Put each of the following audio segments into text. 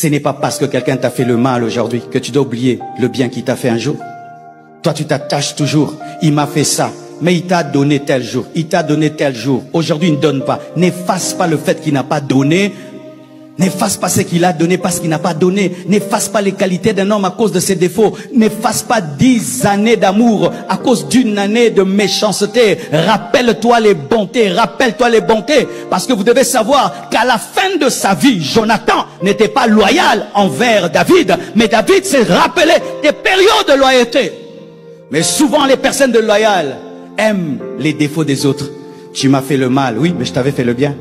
Ce n'est pas parce que quelqu'un t'a fait le mal aujourd'hui que tu dois oublier le bien qu'il t'a fait un jour. Toi, tu t'attaches toujours. Il m'a fait ça, mais il t'a donné tel jour. Il t'a donné tel jour. Aujourd'hui, il ne donne pas. N'efface pas le fait qu'il n'a pas donné. N'efface pas ce qu'il a donné parce qu'il n'a pas donné. N'efface pas les qualités d'un homme à cause de ses défauts. N'efface pas 10 années d'amour à cause d'une année de méchanceté. Rappelle-toi les bontés. Rappelle-toi les bontés. Parce que vous devez savoir qu'à la fin de sa vie, Jonathan n'était pas loyal envers David. Mais David s'est rappelé des périodes de loyauté. Mais souvent les personnes de loyal aiment les défauts des autres. Tu m'as fait le mal. Oui, mais je t'avais fait le bien.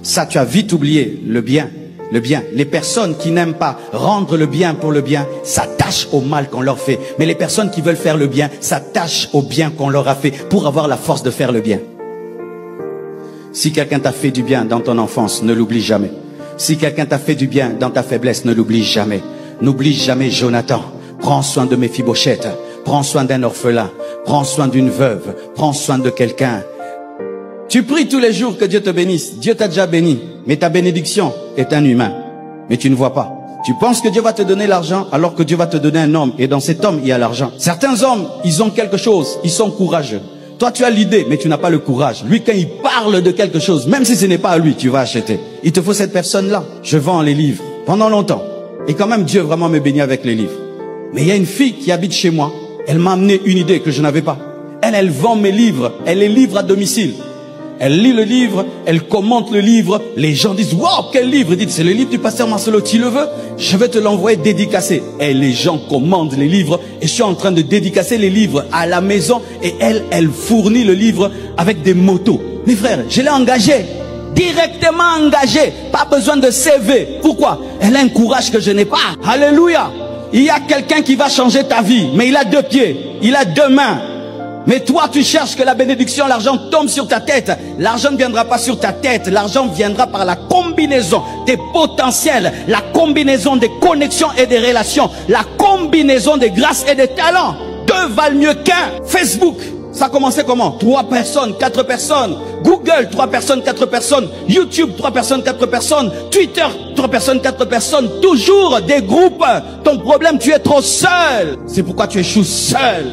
Ça, tu as vite oublié le bien. Le bien. Les personnes qui n'aiment pas rendre le bien pour le bien s'attachent au mal qu'on leur fait. Mais les personnes qui veulent faire le bien s'attachent au bien qu'on leur a fait pour avoir la force de faire le bien. Si quelqu'un t'a fait du bien dans ton enfance, ne l'oublie jamais. Si quelqu'un t'a fait du bien dans ta faiblesse, ne l'oublie jamais. N'oublie jamais Jonathan. Prends soin de Méphibosheth. Prends soin d'un orphelin. Prends soin d'une veuve. Prends soin de quelqu'un. Tu pries tous les jours que Dieu te bénisse. Dieu t'a déjà béni. Mais ta bénédiction est un humain. Mais tu ne vois pas. Tu penses que Dieu va te donner l'argent alors que Dieu va te donner un homme. Et dans cet homme, il y a l'argent. Certains hommes, ils ont quelque chose. Ils sont courageux. Toi, tu as l'idée, mais tu n'as pas le courage. Lui, quand il parle de quelque chose, même si ce n'est pas à lui, tu vas acheter. Il te faut cette personne-là. Je vends les livres pendant longtemps. Et quand même, Dieu vraiment me bénit avec les livres. Mais il y a une fille qui habite chez moi. Elle m'a amené une idée que je n'avais pas. Elle vend mes livres. Elle les livre à domicile. Elle lit le livre, elle commente le livre. Les gens disent, waouh, quel livre? Dites, c'est le livre du pasteur Marcelo, tu le veux? Je vais te l'envoyer dédicacé. Et les gens commandent les livres. Et je suis en train de dédicacer les livres à la maison. Et elle fournit le livre avec des motos. Mes frères, je l'ai engagée. Directement engagée. Pas besoin de CV. Pourquoi? Elle a un courage que je n'ai pas. Alléluia. Il y a quelqu'un qui va changer ta vie. Mais il a 2 pieds. Il a 2 mains. Mais toi, tu cherches que la bénédiction, l'argent tombe sur ta tête. L'argent ne viendra pas sur ta tête. L'argent viendra par la combinaison des potentiels, la combinaison des connexions et des relations, la combinaison des grâces et des talents. 2 valent mieux qu'un. Facebook, ça a commencé comment? 3 personnes, 4 personnes. Google, 3 personnes, 4 personnes. YouTube, 3 personnes, 4 personnes. Twitter, 3 personnes, 4 personnes. Toujours des groupes. Ton problème, tu es trop seul. C'est pourquoi tu échoues seul.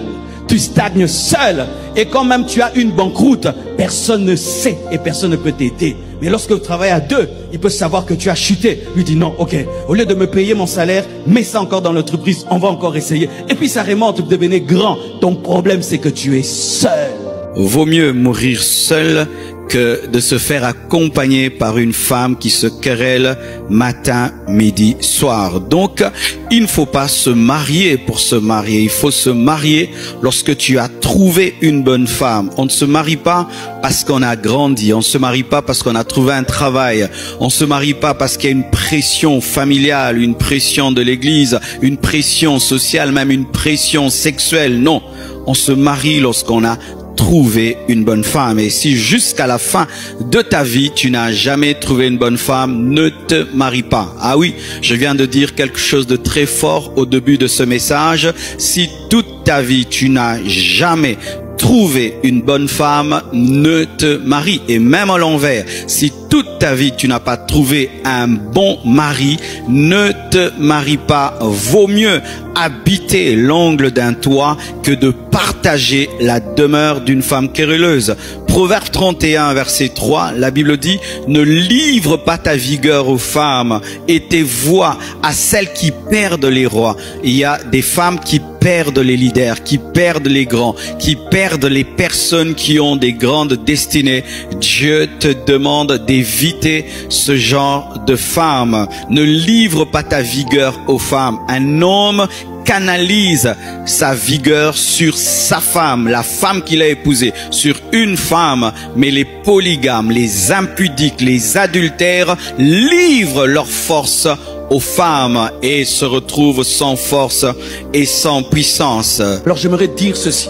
Tu stagnes seul. Et quand même tu as une banqueroute, personne ne sait et personne ne peut t'aider. Mais lorsque vous travaillez à 2, il peut savoir que tu as chuté. Lui dit non, ok, au lieu de me payer mon salaire, mets ça encore dans l'entreprise, on va encore essayer. Et puis ça remonte, vous devenez grand. Ton problème, c'est que tu es seul. Vaut mieux mourir seul que de se faire accompagner par une femme qui se querelle matin, midi, soir. Donc, il ne faut pas se marier pour se marier. Il faut se marier lorsque tu as trouvé une bonne femme. On ne se marie pas parce qu'on a grandi. On ne se marie pas parce qu'on a trouvé un travail. On ne se marie pas parce qu'il y a une pression familiale, une pression de l'église, une pression sociale, même une pression sexuelle. Non, on se marie lorsqu'on a trouver une bonne femme. Et si jusqu'à la fin de ta vie, tu n'as jamais trouvé une bonne femme, ne te marie pas. Ah oui, je viens de dire quelque chose de très fort au début de ce message. Si toute ta vie, tu n'as jamais trouvé une bonne femme, ne te marie. Et même à l'envers, si toute ta vie tu n'as pas trouvé un bon mari, ne te marie pas. Vaut mieux habiter l'angle d'un toit que de partager la demeure d'une femme querelleuse. Proverbe 31, verset 3, la Bible dit, ne livre pas ta vigueur aux femmes et tes voix à celles qui perdent les rois. Il y a des femmes qui perdent les leaders, qui perdent les grands, qui perdent les personnes qui ont des grandes destinées. Dieu te demande d'éviter ce genre de femmes. Ne livre pas ta vigueur aux femmes. Un homme canalise sa vigueur sur sa femme, la femme qu'il a épousée, sur une femme. Mais les polygames, les impudiques, les adultères livrent leur force aux femmes et se retrouvent sans force et sans puissance. Alors j'aimerais dire ceci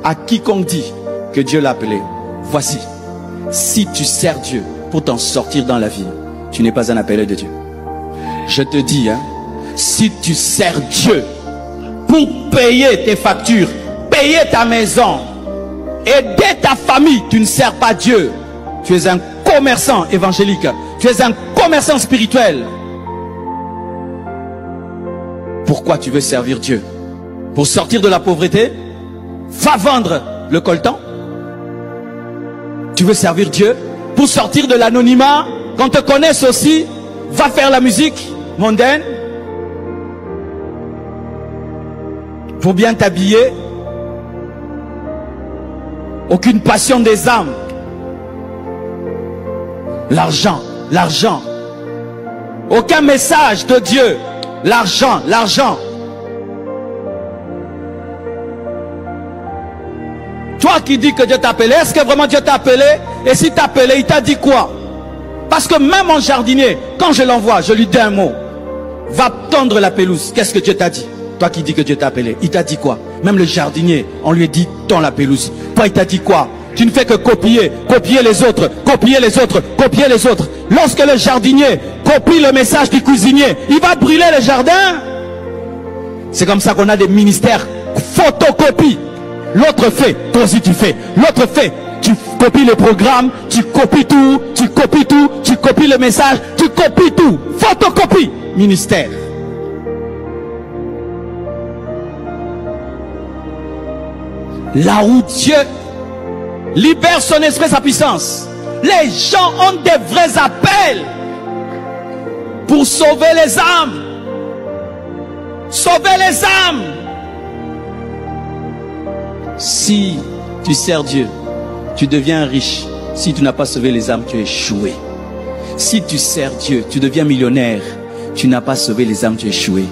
à quiconque dit que Dieu l'a appelé. Voici, si tu sers Dieu pour t'en sortir dans la vie, tu n'es pas un appelé de Dieu. Je te dis, si tu sers Dieu pour payer tes factures, payer ta maison, aider ta famille, tu ne sers pas Dieu. Tu es un commerçant évangélique, tu es un commerçant spirituel. Pourquoi tu veux servir Dieu? Pour sortir de la pauvreté? Va vendre le coltan. Tu veux servir Dieu? Pour sortir de l'anonymat? Qu'on te connaisse aussi? Va faire la musique mondaine? Pour bien t'habiller? Aucune passion des âmes. L'argent, l'argent. Aucun message de Dieu. L'argent, l'argent. Toi qui dis que Dieu t'a appelé, est-ce que vraiment Dieu t'a appelé? Et si t'a appelé, il t'a dit quoi? Parce que même mon jardinier, quand je l'envoie, je lui dis un mot. Va tondre la pelouse. Qu'est-ce que Dieu t'a dit? Toi qui dis que Dieu t'a appelé, il t'a dit quoi? Même le jardinier, on lui dit tond la pelouse. Toi, il t'a dit quoi? Tu ne fais que copier, copier les autres, copier les autres, copier les autres. Lorsque le jardinier copie le message du cuisinier, il va brûler le jardin. C'est comme ça qu'on a des ministères photocopie. L'autre fait, toi aussi tu fais. L'autre fait, tu copies le programme, tu copies tout, tu copies tout, tu copies le message, tu copies tout. Photocopie, ministère. Là où Dieu libère son esprit, sa puissance, les gens ont des vrais appels pour sauver les âmes. Sauver les âmes. Si tu sers Dieu, tu deviens riche. Si tu n'as pas sauvé les âmes, tu es échoué. Si tu sers Dieu, tu deviens millionnaire. Tu n'as pas sauvé les âmes, tu es échoué.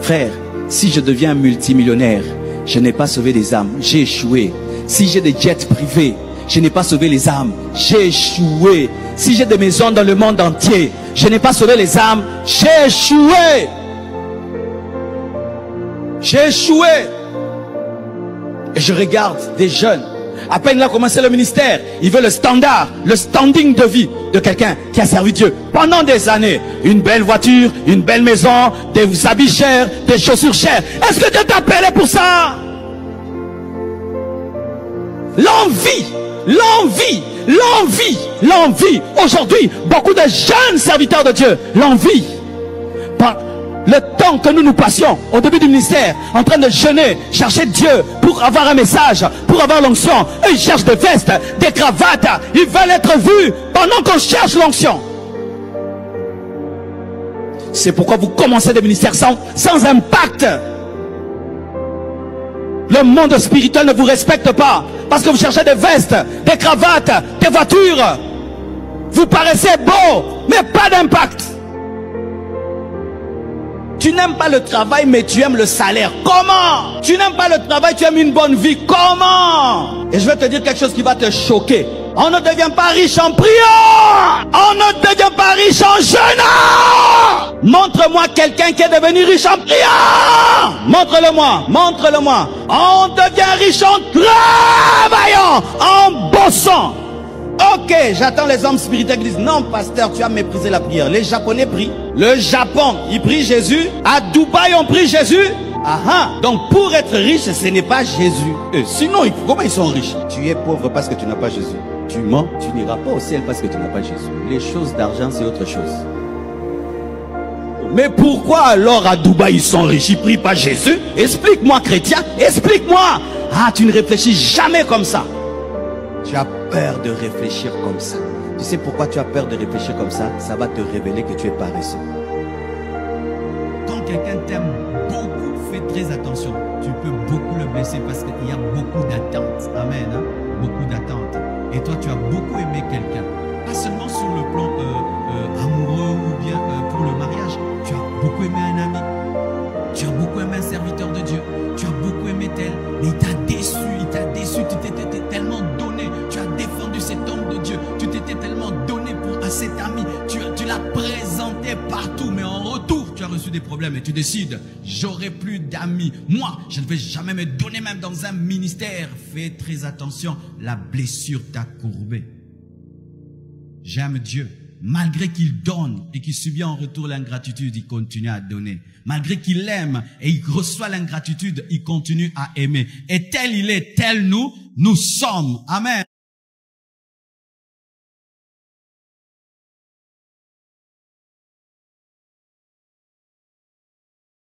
Frère, si je deviens multimillionnaire, je n'ai pas sauvé les âmes, j'ai échoué. Si j'ai des jets privés, je n'ai pas sauvé les âmes, j'ai échoué. Si j'ai des maisons dans le monde entier, je n'ai pas sauvé les âmes, j'ai échoué. J'ai échoué. Et je regarde des jeunes, à peine il a commencé le ministère, il veut le standard, le standing de vie de quelqu'un qui a servi Dieu pendant des années. Une belle voiture, une belle maison, des habits chers, des chaussures chères. Est-ce que Dieu t'a appelé pour ça? L'envie, l'envie, l'envie, l'envie. Aujourd'hui, beaucoup de jeunes serviteurs de Dieu, l'envie. Par le temps que nous passions au début du ministère, en train de jeûner, chercher Dieu pour avoir un message, pour avoir l'onction. Eux, ils cherchent des vestes, des cravates, ils veulent être vus pendant qu'on cherche l'onction. C'est pourquoi vous commencez des ministères sans impact. Le monde spirituel ne vous respecte pas parce que vous cherchez des vestes, des cravates, des voitures. Vous paraissez beau, mais pas d'impact. Tu n'aimes pas le travail, mais tu aimes le salaire. Comment? Tu n'aimes pas le travail, tu aimes une bonne vie. Comment? Et je vais te dire quelque chose qui va te choquer. On ne devient pas riche en priant. On ne devient pas riche en jeûnant. Montre-moi quelqu'un qui est devenu riche en priant. Montre-le-moi. Montre-le-moi. On devient riche en travaillant, en bossant. Ok, j'attends les hommes spirituels qui disent non pasteur, tu as méprisé la prière. Les Japonais prient. Le Japon, ils prient Jésus. À Dubaï, on prie Jésus. Ah, donc pour être riche, ce n'est pas Jésus. Sinon, comment ils sont riches? Tu es pauvre parce que tu n'as pas Jésus. Tu mens, tu n'iras pas au ciel parce que tu n'as pas Jésus. Les choses d'argent, c'est autre chose. Mais pourquoi alors à Dubaï ils sont riches? Ils prient pas Jésus? Explique-moi chrétien, explique-moi. Ah, tu ne réfléchis jamais comme ça. Tu as peur de réfléchir comme ça. Tu sais pourquoi tu as peur de réfléchir comme ça? Ça va te révéler que tu es paresseux. Quand quelqu'un t'aime beaucoup, fais très attention. Tu peux beaucoup le blesser parce qu'il y a beaucoup d'attentes. Amen. Hein? Beaucoup d'attentes. Et toi, tu as beaucoup aimé quelqu'un. Pas seulement sur le plan amoureux ou bien pour le mariage. Tu as beaucoup aimé un ami. Tu as beaucoup aimé un serviteur de Dieu. Tu as beaucoup aimé tel. Mais il t'a déçu. Il t'a déçu. Tu t'étais tellement donné. Tu as défendu cet homme de Dieu. Tu t'étais tellement donné à cet ami. Tu l'as présenté partout. Mais en retour, tu as reçu des problèmes. Et tu décides, j'aurai plus d'amis. Moi, je ne vais jamais me donner même dans un ministère. Fais très attention. La blessure t'a courbé. J'aime Dieu. Malgré qu'il donne et qu'il subit en retour l'ingratitude, il continue à donner. Malgré qu'il aime et il reçoit l'ingratitude, il continue à aimer. Et tel il est, tel nous sommes. Amen.